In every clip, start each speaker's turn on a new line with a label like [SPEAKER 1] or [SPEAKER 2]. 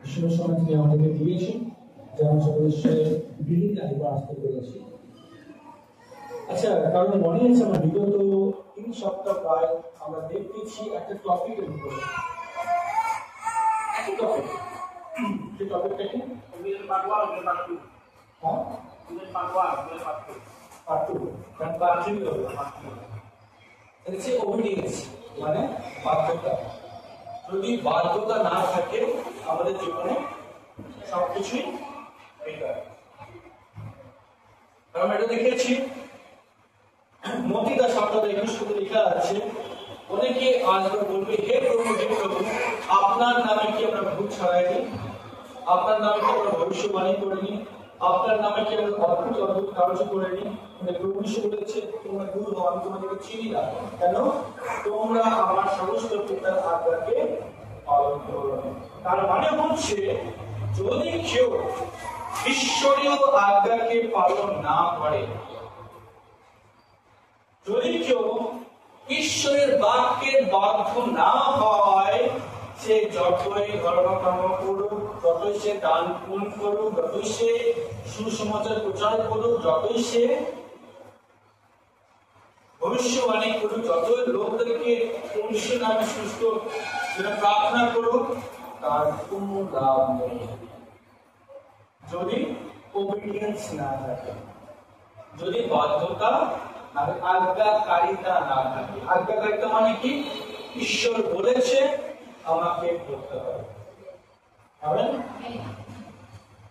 [SPEAKER 1] ঈশ্বরের সময় তিনি আমাদেরকে দিয়েছেন, যেমন সকলের বিভিন্ন একবার আসতে পেরেছি। আচ্ছা, কারণ মনে আছে আমার বিগত 3 সপ্তাহ প্রায় আমরা দেখতেছি একটা টপিকের উপরে, একই টপিক। যে টপিকটা কি? মানে বাধ্যতা। যদি বাধ্যতা না থাকে আমাদের জীবনে সবকিছুই বেকার। আমরা এটা দেখেছি মতিদা সপ্তাহে 21 লেখা আছে, অনেকে আসবে বলবে, হে প্রভু হে প্রভু, আপনার নামে কি আমরা ভূত ছাড়াইনি, আপনার নামে কি আমরা ভবিষ্যবাণী করিনি, আপনার নামে কি আমরা অদ্ভুত অদ্ভুত কার্য করিনি। প্রভু যীশু বলেছে, তোমরা দূর হও, আমি তোমাদেরকে চিনি না। কেন? তোমরা আমার সমস্ত পিতার আজ্ঞাকে পালন করো। তার মানে হচ্ছে, যদি কেউ ঈশ্বরীয় আজ্ঞাকে পালন না করে, যদি কেউ ঈশ্বরের বাক্যের বাধ্য না হয়, সে যতই ধর্মকর্ম করুক, যতই সে দান পুণ্য করুক, যতই সে সুসমাচার প্রচার করুক, যতই সে ভবিষ্যবাণী করুক, যতই লোকদেরকে ঈশ্বর নামে সুস্থ প্রার্থনা করুক, তার কোনো লাভ নেই যদি ওবিডিয়েন্স না থাকে, যদি বাধ্যতা আর আজ্ঞাকারিতা না থাকে। আজ্ঞাকারিতা মানে কি? ঈশ্বর বলেছে আমাকে করতে হবে।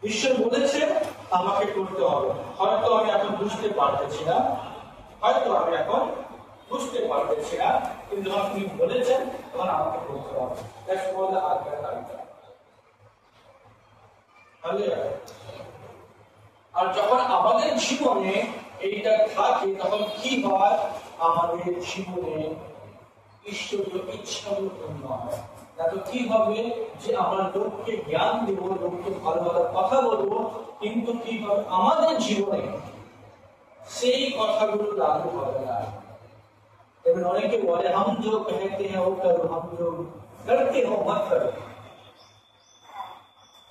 [SPEAKER 1] ঈশ্বর বলেছে আমাকে করতে হবে। হয়তো আমি এখন বুঝতে পারতেছি না, কিন্তু যখন তিনি বলেছেন তখন আমাকে করতে হবে। That's called আজ্ঞাকারিতা। আর যখন আমাদের জীবনে এইটা থাকে, তখন কি হয়? আমাদের জীবনে ঈশ্বরীয় ইচ্ছাগুলো পূর্ণ হয়। তো কি হবে? যে আমরা লোককে জ্ঞান দেব, লোককে ভালো ভালো কথা বলবো, কিন্তু কি হবে? আমাদের জীবনে সেই কথাগুলো লাগু হবে না। এবার অনেকে বলে, হাম জো কহতে হ্যাঁ ও করো, হাম জো করতে হো মত করো।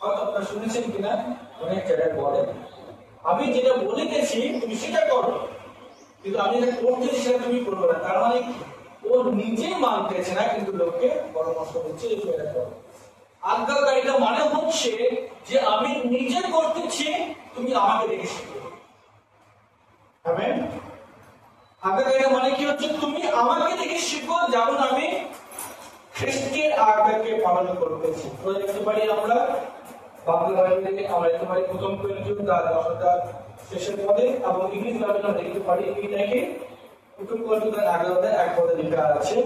[SPEAKER 1] হয়তো আপনারা শুনেছেন কিনা, অনেক জায়গায় বলে, আমি যেটা বলে গেছি তুমি সেটা করো, কিন্তু আমি যেটা করতেছি সেটা তুমি করবো না। তার মানে ও নিজে মানতেছে না, কিন্তু লোককে পরামর্শ দিচ্ছে যে এটা করো। আজ্ঞাকারিতা মানে হচ্ছে যে আমি নিজে করতেছি, তুমি আমাকে দেখে শিখো। আজ্ঞাকারিতা মানে কি হচ্ছে? তুমি আমাকে দেখে শিখো, যেমন আমি খ্রিস্টের আজ্ঞাকে পালন করতেছি। দেখতে পারি আমরা বাংলা বাইবেলে, আমরা দেখতে পারি 1 Corinthians 10 শেষের পদে, এবং ইংলিশ বাইবেলে আমরা দেখতে পারি এটাকে 1 Corinthians 11 লেখা আছে,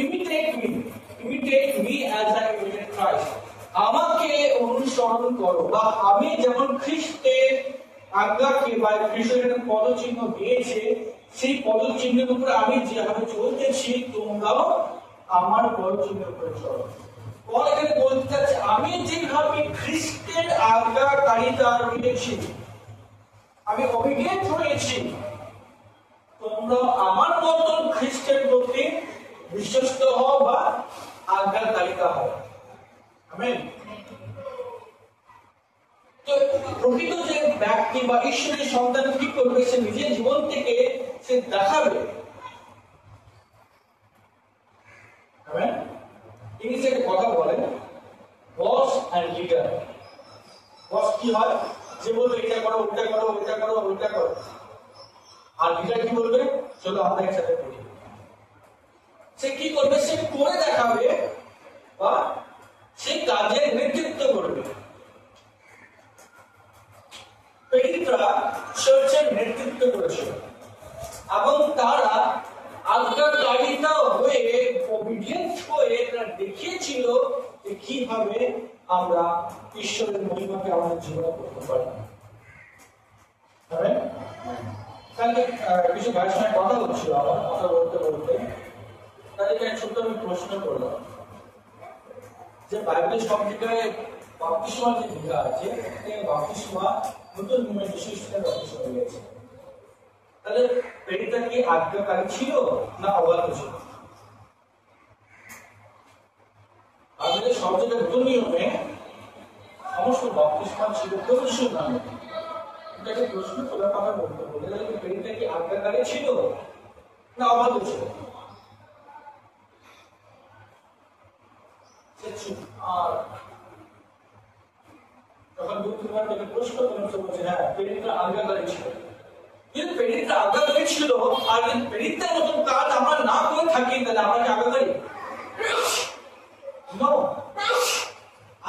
[SPEAKER 1] imitate me as I imitate Christ. আমাকে অনুসরণ করো, বা আমি যেমন খ্রিস্টের আজ্ঞাকে বা খ্রিস্টের পদচিহ্ন দিয়েছে, সেই পদচিহ্নের উপর আমি যেভাবে চলতেছি, তোমরাও আমার পদচিহ্নের উপরে চলো। এখানে বলতে চাচ্ছে, আমি যেভাবে খ্রিস্টের আজ্ঞাকারিতা রয়েছি, আমি অবিধেয় হয়েছি, তোমরা আমার মতন খ্রিস্টের প্রতি বিশ্বস্ত হও বা আজ্ঞাকারিতা হও। আমেন। তো প্রকৃত যে ব্যক্তি বা ঈশ্বরের সন্তান কি করবে? সে নিজের জীবন থেকে সে দেখাবে। আমেন। ইংলিশে একটা কথা বলে, বস এন্ড লিডার। বস কি হয়? যে বলবে এটা করো, ওটা করো, ওটা করো, ওটা করো। আর লিডার কি বলবে? চলো আমরা একসাথে করি। সে কি করবে? সে করে দেখাবে বা সে কাজের নেতৃত্ব করবে। পেট্রা চার্চের নেতৃত্ব করেছিল, এবং তারা আজ্ঞাকারিতা হয়ে, ওবিডিয়েন্ট হয়ে তারা দেখিয়েছিল যে কিভাবে আমরা ঈশ্বরের মহিমাকে আমাদের জীবনে করতে পারি। কালকে কিছু ভাইয়ের সঙ্গে কথা হচ্ছিল, আমার কথা বলতে বলতে তাদেরকে ছোট্ট আমি প্রশ্ন করলাম যে বাইবেলের সব জায়গায় বাপ্তিস্মা যে লেখা আছে, বাপ্তিস্মা নতুন নিয়মের বিশেষভাবে বাপ্তিস্মা হয়ে গেছে। তাহলে পেট্রা কি আজ্ঞাকারী ছিল না অবাধ্য ছিল? আমাদের সব জায়গায় নতুন নিয়মে সমস্ত বাপ্তিস্মা ছিল প্রদর্শন নামে। এটাকে প্রশ্ন তোলা পাবে বলতে বলে পেরিত্রা কি আজ্ঞাকারী ছিল না অবাধ্য ছিল? আর তখন বুদ্ধিমান তাকে প্রশ্ন করেছে, বলছে হ্যাঁ পেরিত্রা আজ্ঞাকারী ছিল। কিন্তু পেরিত্রা আজ্ঞাকারী ছিল, আর যদি পেরিত্রার মতন কাজ আমরা না করে থাকি তাহলে আমরা কি আজ্ঞাকারী?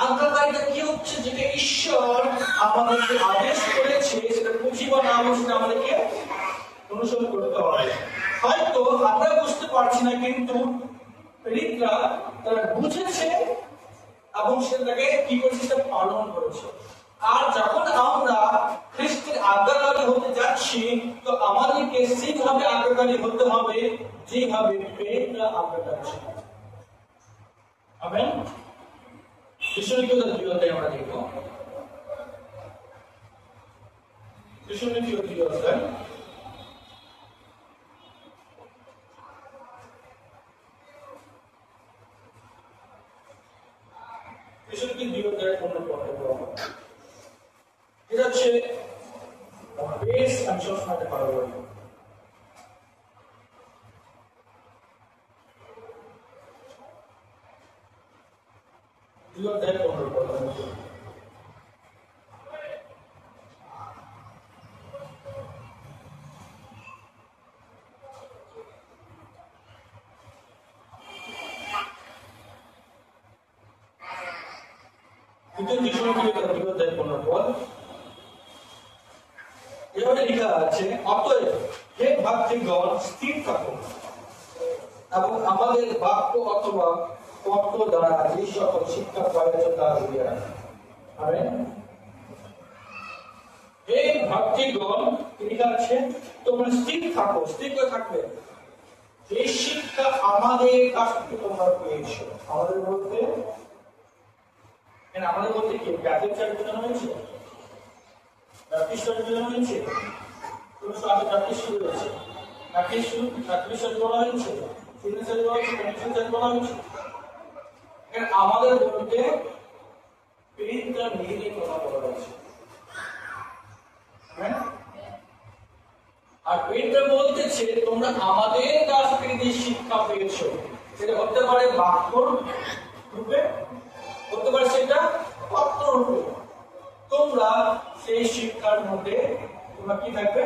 [SPEAKER 1] আজ্ঞাকারিতা কি হচ্ছে? যেটা ঈশ্বর আমাদেরকে আদেশ করেছে সেটা বুঝি বা না বুঝতে আমাদেরকে অনুসরণ করতে হবে। হয়তো আমরা বুঝতে পারছি না, কিন্তু পেরিত্রা তারা বুঝেছে এবং সেটাকে কি করেছে, সেটা পালন করেছে। আর যখন আমরা খ্রিস্টের আজ্ঞাকারী হতে যাচ্ছি, তো আমাদেরকে সেইভাবে আজ্ঞাকারী হতে হবে যেভাবে পেরিত্রা আজ্ঞাকারী ছিল। আমেন। ঈশ্বরীয়তার জীবনটাই আমরা দেখব। ঈশ্বরীয় জীবনটাই ঈশ্বরীয় জীবনটাই পূর্ণ করতে হবে। এটা হচ্ছে বেশ আমি সবসময় পারবো। জীবনটাই পূর্ণ করতে হবে। লেখা আছে, অতএব হে ভাতৃগণ স্থির থাকো এবং আমাদের বাক্য অথবা পত্র দ্বারা যে সকল শিক্ষা পাইয়াছ তা ধরিয়া রাখো। আমেন। হে ভাতৃগণ লেখা আছে তোমরা স্থির থাকো। স্থির করে থাকবে। যে শিক্ষা আমাদের কাছ থেকে তোমরা পেয়েছো, আমাদের বলতে কি ব্যাপক চার্জ হয়েছে, ব্যাপটিস্ট চার্জ হয়েছে, ব্যাপটিস্ট শুরু হয়েছে, বলা হয়েছে, বলা হয়েছে। আমাদের বলতে পেরিত্রা নিজেই কথা বলা হয়েছে। আর পেরিত্রা বলতেছে তোমরা আমাদের কাছ থেকে যে শিক্ষা পেয়েছো, সেটা হতে পারে বাক্য রূপে, হতে পারে সেটা পত্র রূপে। তোমরা সেই শিক্ষার মধ্যে তোমরা কি থাকবে?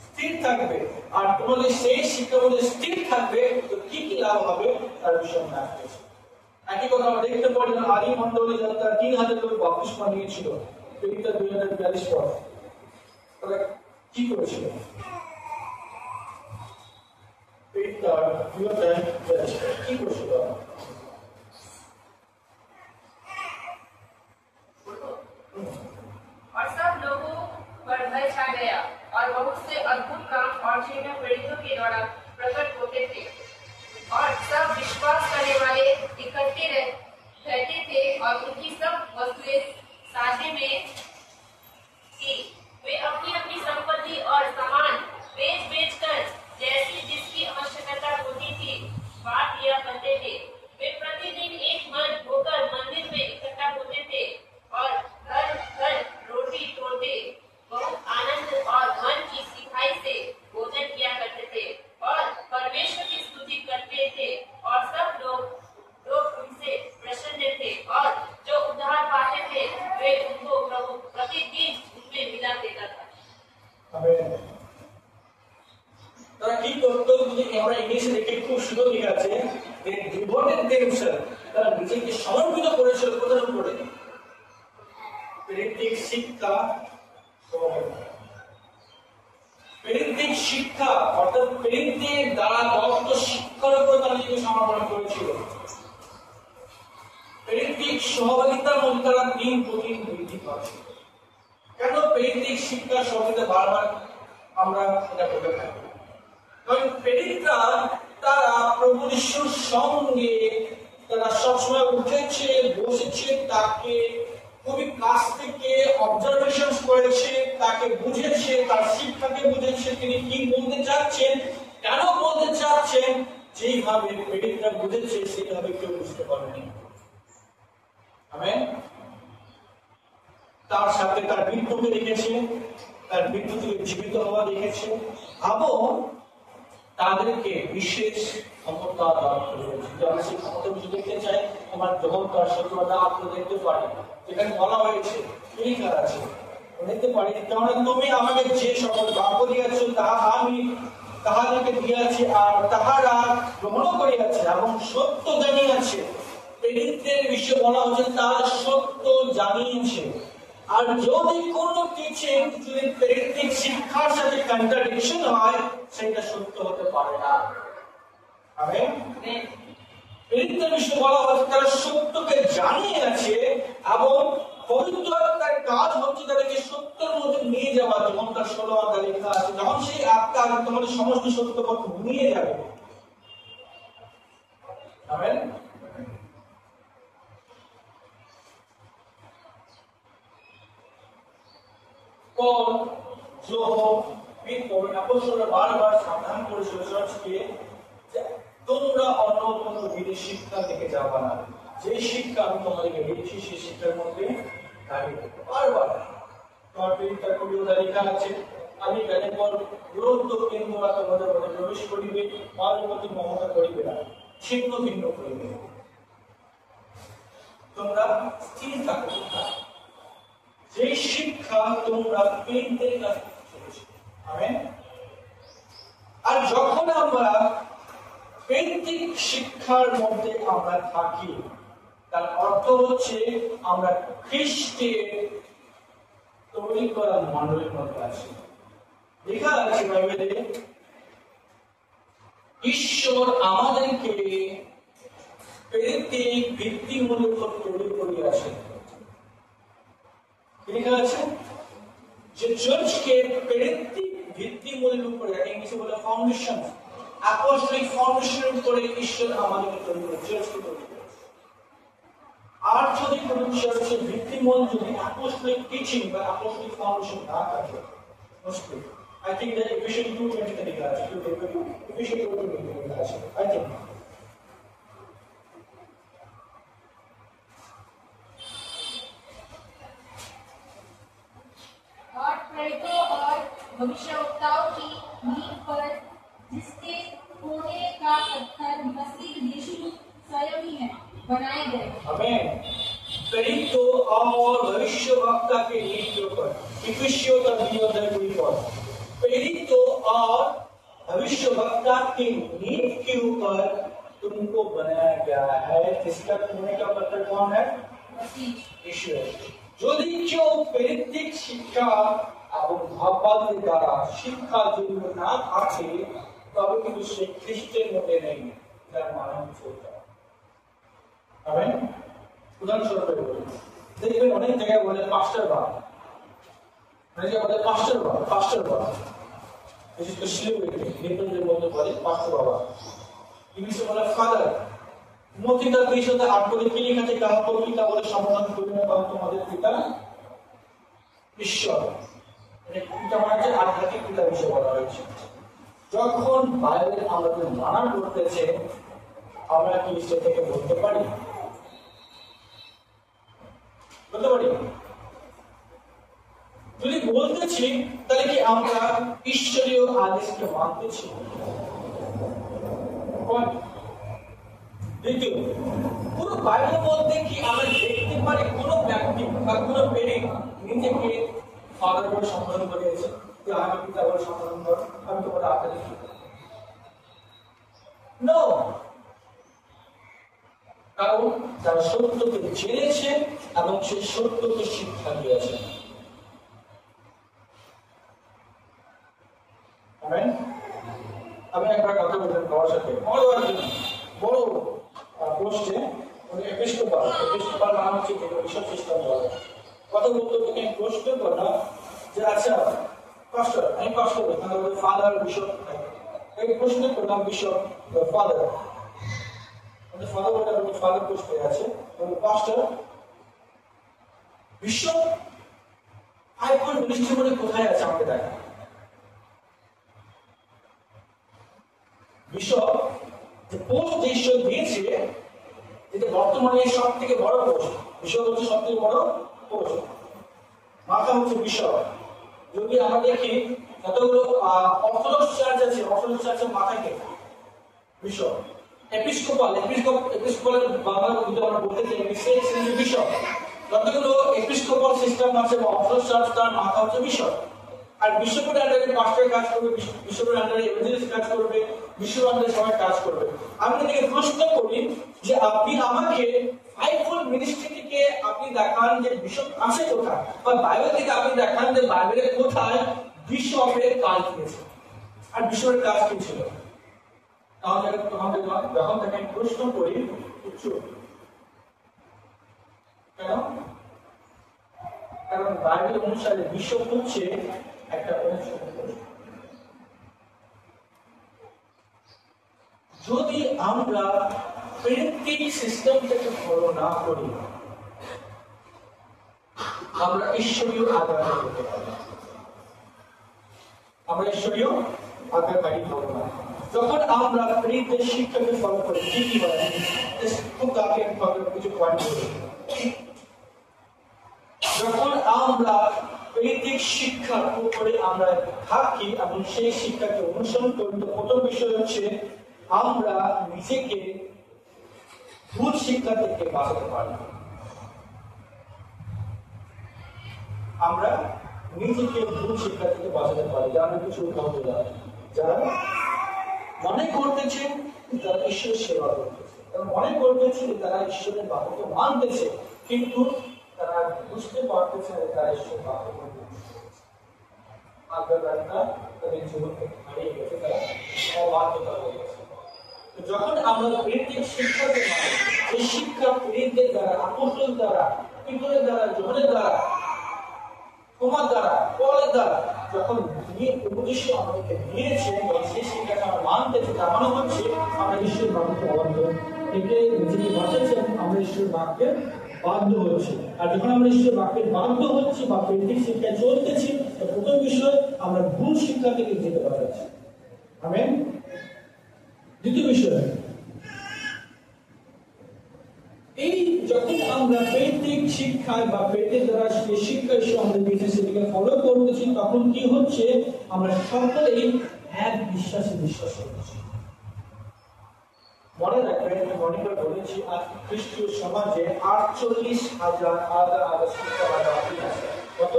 [SPEAKER 1] স্থির থাকবে। আর তোমাদের সেই শিক্ষার মধ্যে স্থির থাকবে, তো কি কি লাভ হবে তার বিষয় না। একই কথা আমরা দেখতে পারি না, আদি মন্ডলী যারা তারা 3000 লোক বাপ্তিস্মা নিয়েছিল, পেরিত্রা 2042 পর তারা কি করেছিল? পেরিত্রা 2042 কি করেছিল?
[SPEAKER 2] और सब लोगों पर भय छा गया और बहुत से अद्भुत काम और चिन्ह प्रेरितों के द्वारा प्रकट होते थे और सब विश्वास करने वाले इकट्ठे रहते थे और उनकी सब वस्तुएं साझे में थी। वे अपनी अपनी संपत्ति और सामान बेच कर जैसी जिसकी आवश्यकता होती थी बांट लिया करते थे। वे प्रतिदिन एक मन होकर मंदिर में इकट्ठा होते थे और घर घर रोटी तोड़ते बहुत आनंद और मन की सिखाई से भोजन किया करते थे और परमेश्वर की स्तुति करते थे और सब लोग उनसे प्रसन्न थे और जो उद्धार पाते थे वे उनको प्रभु प्रतिदिन उनमें मिला देता था।
[SPEAKER 1] তারা কি করতো? যদি আমরা ইংলিশে দেখে খুব সুন্দর লেখা আছে, তারা নিজেকে সমর্পিত করেছিল কোথার উপরে? পেরিত্রিক শিক্ষা, পেরিত্রিক শিক্ষা অর্থাৎ পেরিত্রের দ্বারা দত্ত শিক্ষার উপর তারা নিজেকে সমর্পণ করেছিল। পেরিত্রিক সহযোগিতার মধ্যে তারা দিন প্রতিদিন বৃদ্ধি পাচ্ছে। কেন পেরিত্রিক শিক্ষা সহযোগিতা বারবার আমরা এটা বলে থাকি? কারণ পেরিত্রা তারা প্রভু যিশুর সঙ্গে তারা সবসময় উঠেছে, বসেছে, তাকে খুবই কাছ থেকে অবজারভেশন করেছে, তাকে বুঝেছে, তার শিক্ষাকে বুঝেছে, তিনি কি বলতে চাচ্ছেন, কেন বলতে চাচ্ছেন। যেইভাবে পেরিত্রা বুঝেছে সেভাবে কেউ বুঝতে পারেনি। আমেন। তার সাথে তার মৃত্যুকে দেখেছে, তার মৃত্যু থেকে জীবিত হওয়া দেখেছে, এবং তাদেরকে বিশেষ ক্ষমতা দান করেছে। আমরা সেই ক্ষমতা কিছু দেখতে চাই, তোমার জগৎকার সত্যতা আমরা দেখতে পারি, যেখানে বলা হয়েছে পরীক্ষার আছে দেখতে পারি, কেননা তুমি আমাকে যে সকল বাক্য দিয়েছ তাহা আমি তাহাদেরকে দিয়েছি, আর তাহারা গ্রহণ করিয়াছে এবং সত্য জানিয়াছে। প্রেরিতদের বিষয়ে বলা হচ্ছে তারা সত্য জানিয়েছে। আর যদি কোনো টিচিং যদি প্রেরিত শিক্ষার সাথে কন্ট্রাডিকশন হয়, সেটা সত্য হতে পারে না। আমেন। প্রেরিতদের বিষয়ে বলা হচ্ছে তারা সত্যকে জানিয়েছে এবং পবিত্র আত্মার কাজ হচ্ছে তাদেরকে সত্যের মধ্যে নিয়ে যাওয়া। যেমন তার 16 অধ্যায়ে লেখা আছে, যখন সেই আত্মা তোমাদের সমস্ত সত্য পথ নিয়ে যাবে। আমেন। পল जो अपॉस्टलরা বারবার সাবধান করেছিল চর্চকে, তোমরা অন্য কোনো বিদেশি শিক্ষা থেকে যাবা না, যে শিক্ষা আমি তোমাদেরকে দিয়েছি সেই শিক্ষার মধ্যে দাঁড়িয়ে থাকো। বারবার তোমার প্রেরিতার কবিতা লেখা আছে, আমি জ্ঞানের পর বিরুদ্ধ কেন্দ্ররা তোমাদের মধ্যে প্রবেশ করিবে, মাঝে মধ্যে মমতা করিবে না, ছিন্ন ভিন্ন করিবে, তোমরা স্থির থাকো। যে শিক্ষা তোমরা প্রেরিতদের কাছ থেকে শিখেছো। আমেন। আর যখন আমরা প্রেরিতিক শিক্ষার মধ্যে আমরা থাকি, তার অর্থ হচ্ছে আমরা খ্রিস্টের তৈরি করা মণ্ডলীর মধ্যে আছি। লেখা আছে বাইবেলে, ঈশ্বর আমাদেরকে প্রেরিতিক ভিত্তিমূলের উপর তৈরি করিয়াছেন। লেখা আছে যে চার্চকে প্রেরিতিক ভিত্তিমূলের উপরে, ইংলিশে বলে ফাউন্ডেশন, অ্যাপোস্টলিক ফাউন্ডেশনের উপরে ঈশ্বর আমাদেরকে তৈরি করে, চার্চকে তৈরি করেছে। আর যদি কোনো চার্চের ভিত্তিমূল যদি অ্যাপোস্টলিক টিচিং বা অ্যাপোস্টলিক ফাউন্ডেশন না থাকে, মুশকিল। I think that Ephesians 2:20 তে লেখা আছে, Ephesians 2:20 তে লেখা আছে, I think।
[SPEAKER 2] और प्रेरितों और भविष्यवक्ताओं की नींव पर, जिसके होने का पत्थर मसीह यीशु स्वयं ही है, बनाए गए।
[SPEAKER 1] आमीन। प्रेरितों और भविष्यवक्ता के नींव के ऊपर, इफिसियों का 2:2, प्रेरितों और भविष्यवक्ता के नींव के ऊपर तुमको बनाया गया है। जिसका होने का पत्थर कौन है? ईश्वर। যদি কেউ প্রেরিতিক শিক্ষা এবং ভাববাদের দ্বারা শিক্ষা যদি না থাকে, তবে কিন্তু সে খ্রিস্টের মধ্যে নেই, যার মানে হচ্ছে। আমেন। উদাহরণস্বরূপ বলি, দেখবেন অনেক জায়গায় বলে পাস্টার বাবা, অনেক জায়গায় বলে পাস্টার বাবা, পাস্টার বাবা, বিশেষ করে শিলিগুড়িতে নেতাদের মধ্যে বলে পাস্টার বাবা, ইংলিশে বলে ফাদার। মতিতা 2008 করে কি লেখা আছে, কাহা কো পিতা বলে সম্বোধন করবে না, কারণ তোমাদের পিতা ঈশ্বর। পিতা মানে আধ্যাত্মিক পিতা বিষয়ে বলা হয়েছে। যখন বাইবেল আমাদের মানা করতেছে, আমরা কি ঈশ্বর থেকে বলতে পারি? বলতে পারি? যদি বলতেছি, তাহলে কি আমরা ঈশ্বরীয় আদেশকে মানতেছি? দ্বিতীয়, পুরো বাইবেলের মধ্যে কি আমরা দেখতে পারি কোন ব্যক্তি বা কোন প্রেরিত নিজেকে ফাদার বলে সম্বোধন করেছে, যে আমি পিতা বলে সম্বোধন করো, আমি তোমার আত্মাকে নো। কারণ তারা সত্যকে জেনেছে এবং সেই সত্যকে শিক্ষা দিয়েছে। আমি একবার কথা বললাম বাবার সাথে, বড় পোস্টে এপিস্কোপাল নাম হচ্ছে বিশপ সিস্টেম বলে, কথা বলতে তুমি পোস্টে বলা যে আচ্ছা পাস্টার, আমি পাস্টার, ফাদার বিশপ, এই পোস্টে করলাম বিশপ ফাদার, ফাদার বলে ফাদার পোস্টে আছে পাস্টার বিশপ আইকন মিনিস্ট্রি বলে কোথায় আছে আমাকে দেখা। বিশপ যে পোস্ট যে ঈশ্বর দিয়েছে, এটা বর্তমানে সব থেকে বড় পোস্ট, বিশপ হচ্ছে সব থেকে বড় পোস্ট। মাথা হচ্ছে বিষয়। যদি আমরা দেখি যতগুলো অর্থোডক্স চার্চ আছে, অর্থোডক্স চার্চের মাথায় কে? বিষয়। এপিস্কোপালের বাংলা যদি আমরা বলতে চাই বিষয়। যতগুলো এপিস্কোপাল সিস্টেম আছে বা অর্থোডক্স চার্চ, তার মাথা হচ্ছে বিষয়। আর বিশ্বপের আন্ডারে পাস্টর কাজ করবে, বিশ্বপের আন্ডারে এভাঞ্জেলিস্ট কাজ করবে, বিশ্বপের আন্ডারে সবাই কাজ করবে। আমি যদি প্রশ্ন করি যে আপনি আমাকে ফাইভফোল্ড মিনিস্ট্রি থেকে আপনি দেখান যে বিশপ আছে কোথায়, বা বাইবেল থেকে আপনি দেখান যে বাইবেলের কোথায় বিশপের কাজ দিয়েছে আর বিশপের কাজ কি ছিল, তাহলে যখন তাকে আমি প্রশ্ন করি কেন? কারণ বাইবেল অনুসারে বিশপ হচ্ছে একটা অনুষ্ঠান। যদি আমরা প্রেরিত সিস্টেম থেকে ফলো না করি, আমরা ঈশ্বরীয় আজ্ঞা করতে পারি, আমরা ঈশ্বরীয় আজ্ঞাকারী হব না। যখন আমরা প্রেরিতের শিক্ষাকে ফলো করি, কি হয় খুব তাকে কিছু পয়েন্ট বলি। যখন আমরা প্রেরিত শিক্ষার উপরে আমরা থাকি এবং সেই শিক্ষাকে অনুসরণ করি, তো প্রথম বিষয় হচ্ছে আমরা নিজেকে ভুল শিক্ষা থেকে বাঁচাতে পারি। আমরা নিজেকে ভুল শিক্ষা থেকে বাঁচাতে পারি। যারা কিছু উদাহরণ দেয়, যারা মনে করতেছে তারা ঈশ্বরের সেবা করতেছে, তারা মনে করতেছে তারা ঈশ্বরের বাক্যকে মানতেছে, কিন্তু তারা বুঝতে পারতেছে যে তারা ঈশ্বরের বাক্য আজ্ঞাকারিতা তাদের জীবনকে হারিয়ে গেছে, তারা অবাধ্যতা হয়ে গেছে। যখন আমরা প্রেরিত শিক্ষাকে মানি, সেই শিক্ষা প্রেরিতদের দ্বারা, আপোস্তল দ্বারা, পিতরের দ্বারা, যোহনের দ্বারা, তোমার দ্বারা, পলের দ্বারা যখন উপদেশ আমাদেরকে দিয়েছে, সেই শিক্ষাকে আমরা মানতেছি, তার মানে হচ্ছে আমরা ঈশ্বরের বাক্যকে অবাধ্য থেকে নিজেকে বাঁচাচ্ছি, আমরা ঈশ্বরের বাক্যে বাধ্য হচ্ছি। আর যখন আমরা ঈশ্বরের বাক্যে বাধ্য হচ্ছি বা প্রেরিত শিক্ষায় চলতেছি, প্রথম বিষয় আমরা ভুল শিক্ষা থেকে যেতে পারছি। আমেন। দ্বিতীয় বিষয়, এই যখন আমরা প্রেরিত শিক্ষায় বা প্রেরিতের দ্বারা যে শিক্ষা ঈশ্বর আমাদের দিয়েছে সেটাকে ফলো করতেছি, তখন কি হচ্ছে? আমরা সকলেই এক বিশ্বাসে বিশ্বাস করছি। মনে রাখবেন, আমি মনে করে বলেছি, আজ খ্রিস্টীয় সমাজে 48,000 আলাদা আলাদা শিক্ষা আছে। কত?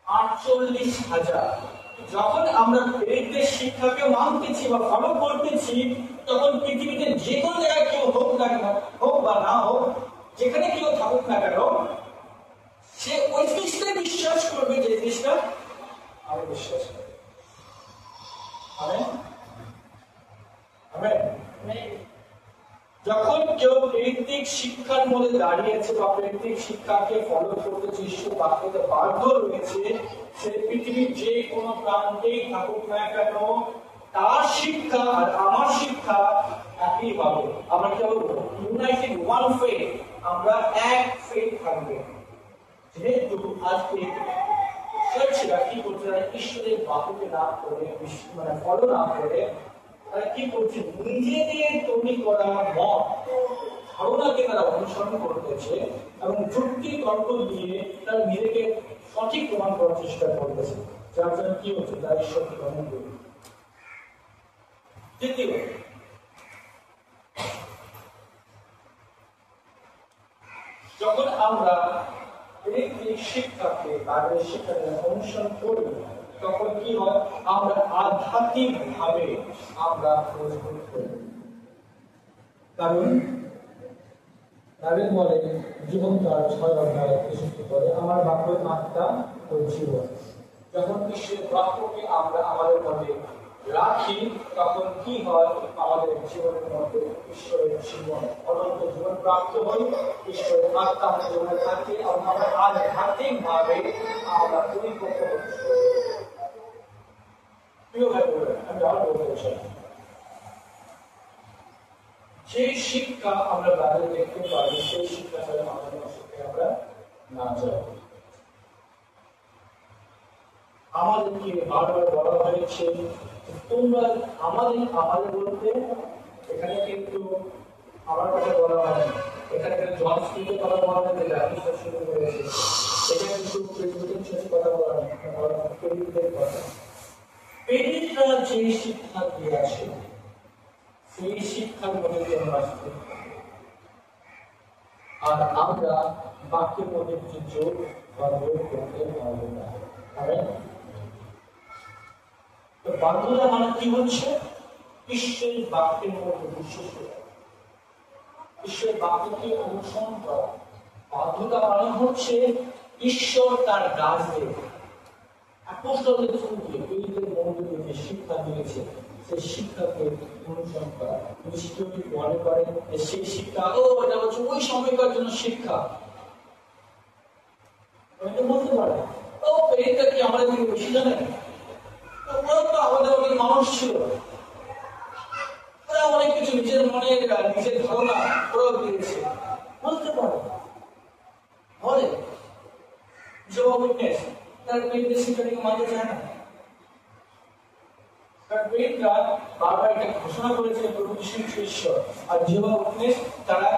[SPEAKER 1] 48,000। যখন আমরা প্রেরিতের শিক্ষাকে মানতেছি বা ফলো করতেছি, তখন পৃথিবীতে যে কোনো জায়গায় কেউ হোক না কেন, হোক বা না হোক, যেখানে কেউ থাকুক না কেন, সে ওই জিনিসটাই বিশ্বাস করবে যে জিনিসটা আমি বিশ্বাস করি। আমেন। আমেন। যখন কেউ প্রেরিত শিক্ষার মধ্যে দাঁড়িয়েছে বা প্রেরিত শিক্ষাকে ফলো করতেছে, ঈশ্বর বাক্যতে বাধ্য রয়েছে, সে পৃথিবীর যে কোনো প্রান্তেই থাকুক না কেন, তার শিক্ষা আর আমার শিক্ষা একই হবে। আমরা কি বলবো? ইউনাইটেড ওয়ান ফেথ, আমরা এক ফেথ থাকবে। যেহেতু আজকে চার্চরা কি করছে? ঈশ্বরের বাক্যকে না করে, মানে ফলো না করে, তারা কি করছে? নিজেদের তৈরি করা মত ধারণাকে তারা অনুসরণ করতেছে এবং যুক্তি তর্ক দিয়ে তারা নিজেকে সঠিক প্রমাণ করার চেষ্টা করতেছে, যার জন্য কি হচ্ছে? তারা ঈশ্বরকে গ্রহণ করবে। দ্বিতীয়, যখন আমরা প্রেরিত শিক্ষাকে, বাইবেলের শিক্ষাকে অনুসরণ করি, তখন কি হয়? আমরা আধ্যাত্মিক ভাবে আমরা মজবুত হই। কারণ বাইবেল বলে, জীবন তার 6 অধ্যায় বিশুদ্ধ করে, আমার বাক্য আত্মা ও জীবন। যখন ঈশ্বরের বাক্যকে আমরা আমাদের মধ্যে রাখি, তখন কি হয়? আমাদের জীবনের মধ্যে ঈশ্বরের জীবন, অনন্ত জীবন প্রাপ্ত হয়। ঈশ্বরের আত্মা আমাদের জীবনে থাকে এবং আমরা আধ্যাত্মিক ভাবে আমরা পরিপক্ক হতে শুরু করি। প্রিয় ভাই বোনেরা, আমি আবার বলতে চাই, যে শিক্ষা আমরা বাইরে দেখতে পারি, সেই শিক্ষা ছাড়া আমাদের আমরা না যাই। আমাদেরকে বারবার বলা হয়েছে, তোমরা আমাদের বলতে এখানে কিন্তু আমার কথা বলা হয়, এখানে জন স্মিথের কথা বলা হয়েছে, এটা কিন্তু প্রেসিডেন্টের সাথে কথা বলা না, প্রেসিডেন্টের কথা। প্রেরিতরা যে শিক্ষা দিয়ে আসে সেই শিক্ষার মধ্যে জন্য আসতে, আর আমরা বাক্যের মধ্যে কিছু যোগ বা যোগ করতে পারবো না। তো বাধ্যতা মানে কি হচ্ছে? ঈশ্বরের বাক্যের মধ্যে বিশ্বাস করা, ঈশ্বরের বাক্যকে অনুসরণ করা। বাধ্যতা মানে হচ্ছে ঈশ্বর তার দাসদের আপস্তলদের থ্রু দিয়ে প্রেরিতের মধ্যে দিয়ে যে শিক্ষা দিয়েছে সেই শিক্ষাকে অনুসরণ করা। যদি কেউ মনে করে যে সেই শিক্ষা এটা হচ্ছে ওই সময়কার জন্য শিক্ষা, বলতে পারে প্রেরিতরা কি আমাদের থেকে বেশি জানে? ওরা তো আমাদের অনেক মানুষ ছিল, ওরা অনেক কিছু নিজের মনের নিজের ধারণা ওরাও দিয়েছে, বলতে পারে। বলে জবাব উইটনেস তার প্রেরিতের শিক্ষাটাকে মানতে চায় না। কারণ প্রেরিতরা বারবার এটা ঘোষণা করেছে প্রভু যীশু ঈশ্বর, আর জবাব উইটনেস তারা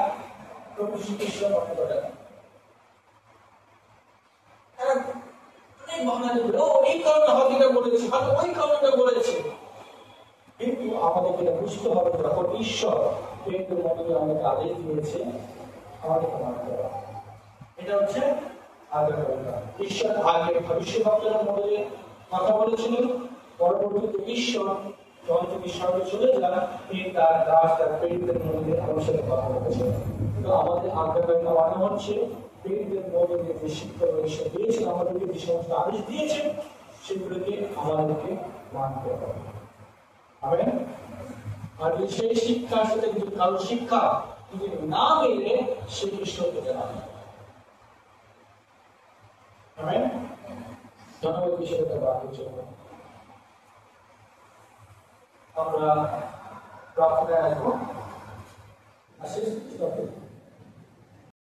[SPEAKER 1] প্রভু যীশু ঈশ্বর মনে করে না। তারা অনেক বাহানা দেবে, এই কারণে হয়তো এটা বলেছে, হয়তো ওই কারণে বলেছে। কিন্তু আমাদেরকে এটা বুঝতে হবে, যখন ঈশ্বর প্রেরিতের মধ্যে আমাদেরকে আদেশ দিয়েছে আমাদেরকে মানতে হবে। এটা হচ্ছে আজ্ঞাকারিতা। ঈশ্বর আগে ভবিষ্যদ্বক্তাদের মধ্যে কথা বলেছিলেন, পরবর্তীতে ঈশ্বর যখন তিনি স্বর্গে চলে যান তিনি তার দাস তার প্রেরিতদের মধ্যে আমার সাথে কথা বলেছিলেন। তো আমাদের আজ্ঞাকারিতা মানে হচ্ছে প্রেরিতদের মধ্যে যে শিক্ষা ঈশ্বর দিয়েছেন, আমাদেরকে যে সমস্ত আদেশ দিয়েছেন সেগুলোকে আমাদেরকে মানতে হবে। আমেন। আর সেই শিক্ষার সাথে যদি কারো শিক্ষা যদি না মিলে সে ঈশ্বরকে জানাবে। আমেন। ধন্যবাদ বিষয়টা বাদের জন্য। আমরা প্রার্থনায় আসবো।